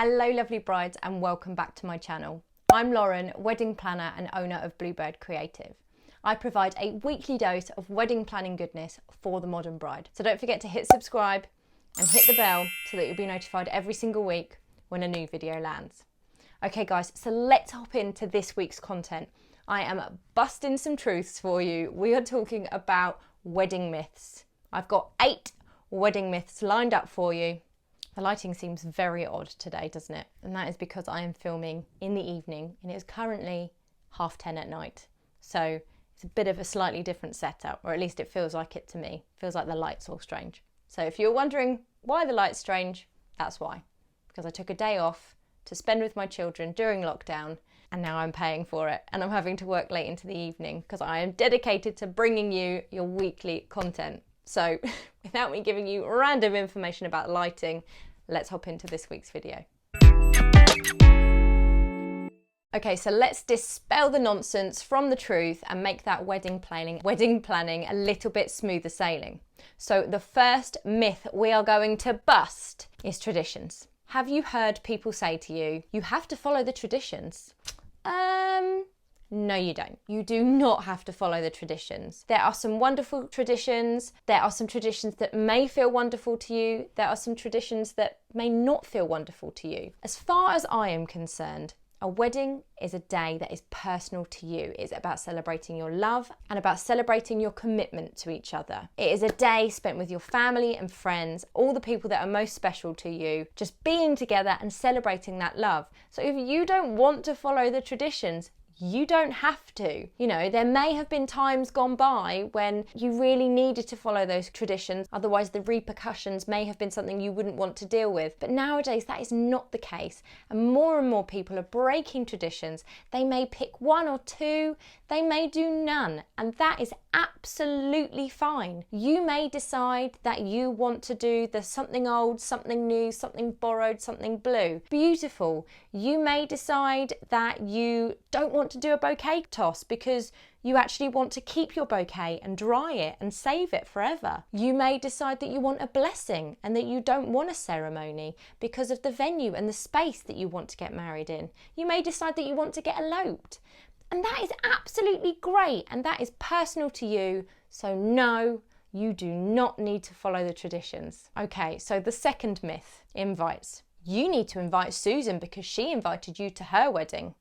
Hello lovely brides and welcome back to my channel. I'm Lauren, wedding planner and owner of Bluebird Creative. I provide a weekly dose of wedding planning goodness for the modern bride. So don't forget to hit subscribe and hit the bell so that you'll be notified every single week when a new video lands. Okay guys, so let's hop into this week's content. I am busting some truths for you. We are talking about wedding myths. I've got 8 wedding myths lined up for you. The lighting seems very odd today, doesn't it? And that is because I am filming in the evening and it is currently 10:30 at night. So it's a bit of a slightly different setup, or at least it feels like it to me. It feels like the light's all strange. So if you're wondering why the light's strange, that's why. Because I took a day off to spend with my children during lockdown and now I'm paying for it and I'm having to work late into the evening because I am dedicated to bringing you your weekly content. So without me giving you random information about lighting, let's hop into this week's video. Okay, so let's dispel the nonsense from the truth and make that wedding planning a little bit smoother sailing. So the first myth we are going to bust is traditions. Have you heard people say to you, you have to follow the traditions? No, you don't. You do not have to follow the traditions. There are some wonderful traditions. There are some traditions that may feel wonderful to you. There are some traditions that may not feel wonderful to you. As far as I am concerned, a wedding is a day that is personal to you. It's about celebrating your love and about celebrating your commitment to each other. It is a day spent with your family and friends, all the people that are most special to you, just being together and celebrating that love. So if you don't want to follow the traditions, you don't have to. You know, there may have been times gone by when you really needed to follow those traditions, otherwise the repercussions may have been something you wouldn't want to deal with. But nowadays that is not the case, and more people are breaking traditions. They may pick 1 or 2, they may do none, and that is absolutely fine. You may decide that you want to do the something old, something new, something borrowed, something blue. Beautiful. You may decide that you don't want to do a bouquet toss because you actually want to keep your bouquet and dry it and save it forever. You may decide that you want a blessing and that you don't want a ceremony because of the venue and the space that you want to get married in. You may decide that you want to get eloped. And that is absolutely great and that is personal to you. So no, you do not need to follow the traditions. Okay, so the second myth, invites. You need to invite Susan because she invited you to her wedding.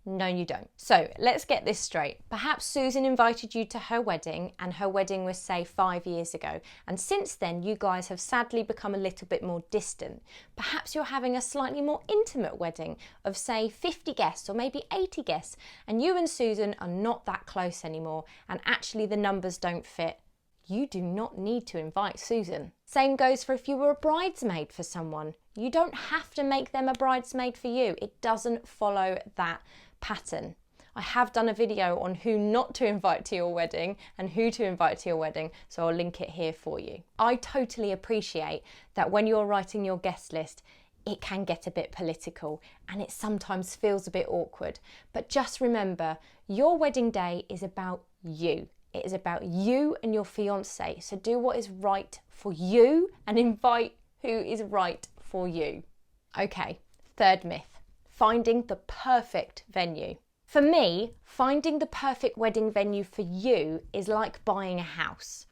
No, you don't. So let's get this straight. Perhaps Susan invited you to her wedding and her wedding was, say, 5 years ago. And since then, you guys have sadly become a little bit more distant. Perhaps you're having a slightly more intimate wedding of, say, 50 guests or maybe 80 guests. And you and Susan are not that close anymore. And actually the numbers don't fit. You do not need to invite Susan. Same goes for if you were a bridesmaid for someone. You don't have to make them a bridesmaid for you. It doesn't follow that pattern. I have done a video on who not to invite to your wedding and who to invite to your wedding, so I'll link it here for you. I totally appreciate that when you're writing your guest list, it can get a bit political and it sometimes feels a bit awkward. But just remember, your wedding day is about you. It is about you and your fiance. So do what is right for you and invite who is right for you. Okay, third myth. Finding the perfect venue. For me, finding the perfect wedding venue for you is like buying a house.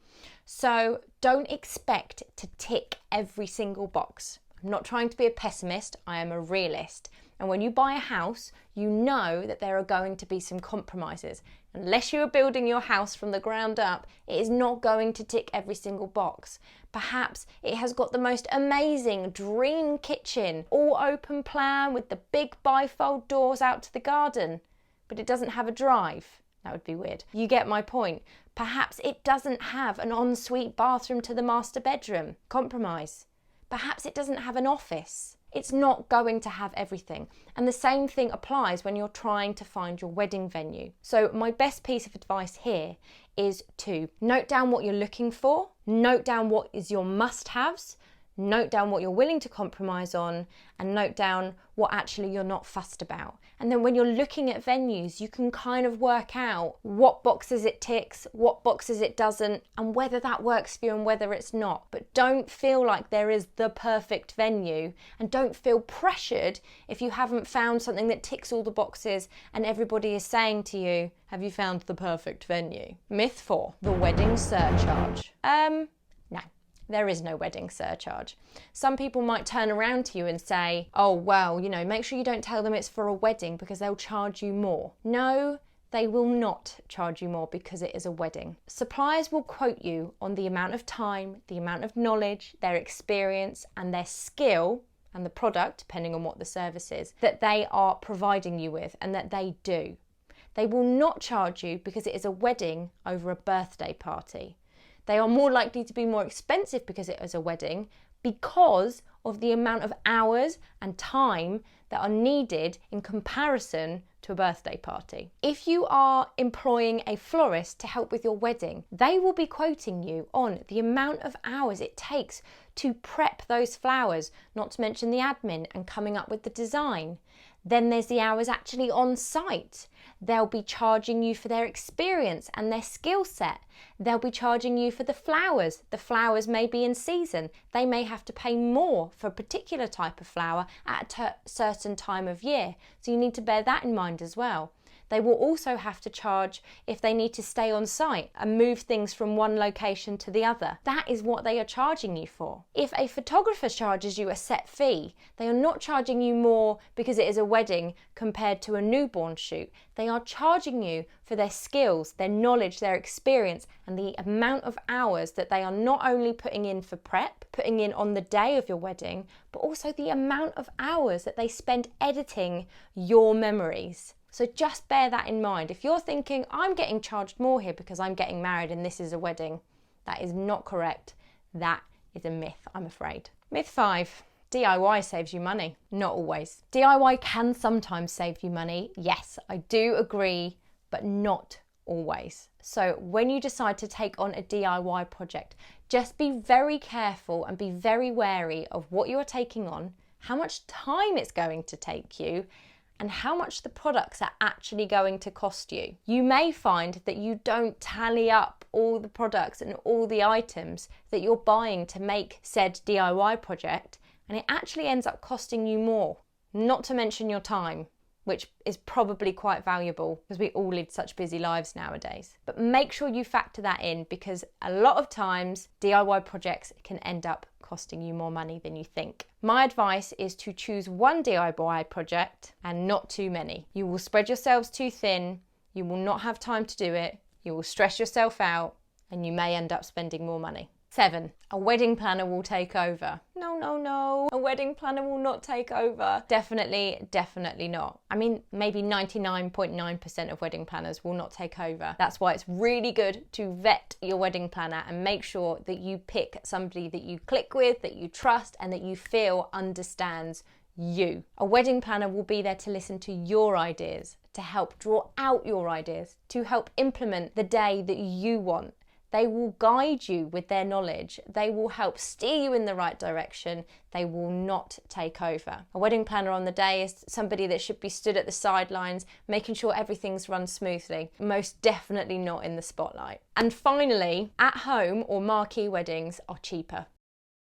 So don't expect to tick every single box. I'm not trying to be a pessimist, I am a realist. And when you buy a house, you know that there are going to be some compromises. Unless you are building your house from the ground up, it is not going to tick every single box. Perhaps it has got the most amazing dream kitchen, all open plan with the big bifold doors out to the garden, but it doesn't have a drive. That would be weird. You get my point. Perhaps it doesn't have an ensuite bathroom to the master bedroom. Compromise. Perhaps it doesn't have an office. It's not going to have everything. And the same thing applies when you're trying to find your wedding venue. So my best piece of advice here is to note down what you're looking for, note down what is your must-haves, Note down what you're willing to compromise on, and note down what actually you're not fussed about. And then when you're looking at venues, you can kind of work out what boxes it ticks, what boxes it doesn't, and whether that works for you and whether it's not. But don't feel like there is the perfect venue, and don't feel pressured if you haven't found something that ticks all the boxes and everybody is saying to you, have you found the perfect venue? Myth 4, the wedding surcharge. No. There is no wedding surcharge. Some people might turn around to you and say, oh, well, make sure you don't tell them it's for a wedding because they'll charge you more. No, they will not charge you more because it is a wedding. Suppliers will quote you on the amount of time, the amount of knowledge, their experience and their skill and the product, depending on what the service is, that they are providing you with and that they do. They will not charge you because it is a wedding over a birthday party. They are more likely to be more expensive because it is a wedding because of the amount of hours and time that are needed in comparison to a birthday party. If you are employing a florist to help with your wedding, they will be quoting you on the amount of hours it takes to prep those flowers, not to mention the admin and coming up with the design. Then there's the hours actually on site. They'll be charging you for their experience and their skill set. They'll be charging you for the flowers. The flowers may be in season. They may have to pay more for a particular type of flower at a certain time of year. So you need to bear that in mind as well. They will also have to charge if they need to stay on site and move things from one location to the other. That is what they are charging you for. If a photographer charges you a set fee, they are not charging you more because it is a wedding compared to a newborn shoot. They are charging you for their skills, their knowledge, their experience, and the amount of hours that they are not only putting in for prep, putting in on the day of your wedding, but also the amount of hours that they spend editing your memories. So just bear that in mind. If you're thinking, I'm getting charged more here because I'm getting married and this is a wedding, that is not correct. That is a myth, I'm afraid. Myth 5, DIY saves you money. Not always. DIY can sometimes save you money. Yes, I do agree, but not always. So when you decide to take on a DIY project, just be very careful and be very wary of what you are taking on, how much time it's going to take you, and how much the products are actually going to cost you. You may find that you don't tally up all the products and all the items that you're buying to make said DIY project, and it actually ends up costing you more, not to mention your time, which is probably quite valuable because we all lead such busy lives nowadays. But make sure you factor that in because a lot of times DIY projects can end up costing you more money than you think. My advice is to choose one DIY project and not too many. You will spread yourselves too thin, you will not have time to do it, you will stress yourself out, and you may end up spending more money. 7, a wedding planner will take over. No, a wedding planner will not take over. Definitely not. I mean, maybe 99.9% of wedding planners will not take over. That's why it's really good to vet your wedding planner and make sure that you pick somebody that you click with, that you trust, and that you feel understands you. A wedding planner will be there to listen to your ideas, to help draw out your ideas, to help implement the day that you want. They will guide you with their knowledge. They will help steer you in the right direction. They will not take over. A wedding planner on the day is somebody that should be stood at the sidelines, making sure everything's run smoothly. Most definitely not in the spotlight. And finally, at home or marquee weddings are cheaper.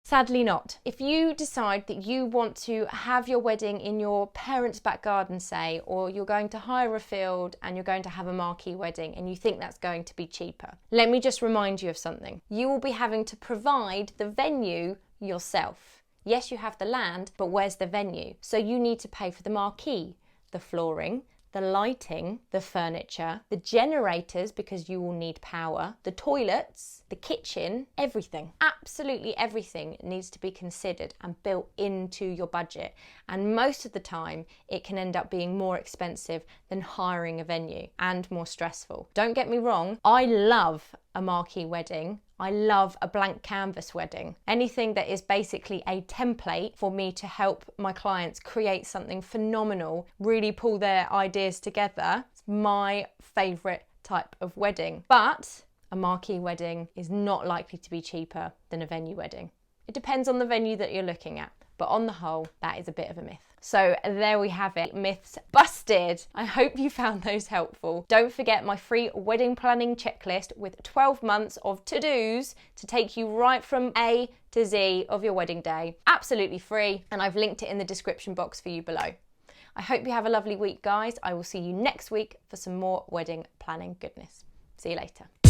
Sadly not. If you decide that you want to have your wedding in your parents' back garden, say, or you're going to hire a field and you're going to have a marquee wedding and you think that's going to be cheaper, let me just remind you of something. You will be having to provide the venue yourself. Yes, you have the land, but where's the venue? So you need to pay for the marquee, the flooring, the lighting, the furniture, the generators because you will need power, the toilets, the kitchen, everything. Absolutely everything needs to be considered and built into your budget. And most of the time, it can end up being more expensive than hiring a venue and more stressful. Don't get me wrong, I love a marquee wedding. I love a blank canvas wedding. Anything that is basically a template for me to help my clients create something phenomenal, really pull their ideas together. It's my favourite type of wedding. But a marquee wedding is not likely to be cheaper than a venue wedding. It depends on the venue that you're looking at, but on the whole, that is a bit of a myth. So there we have it, myths busted. I hope you found those helpful. Don't forget my free wedding planning checklist with 12 months of to-dos to take you right from A to Z of your wedding day. Absolutely free, and I've linked it in the description box for you below. I hope you have a lovely week, guys. I will see you next week for some more wedding planning goodness. See you later.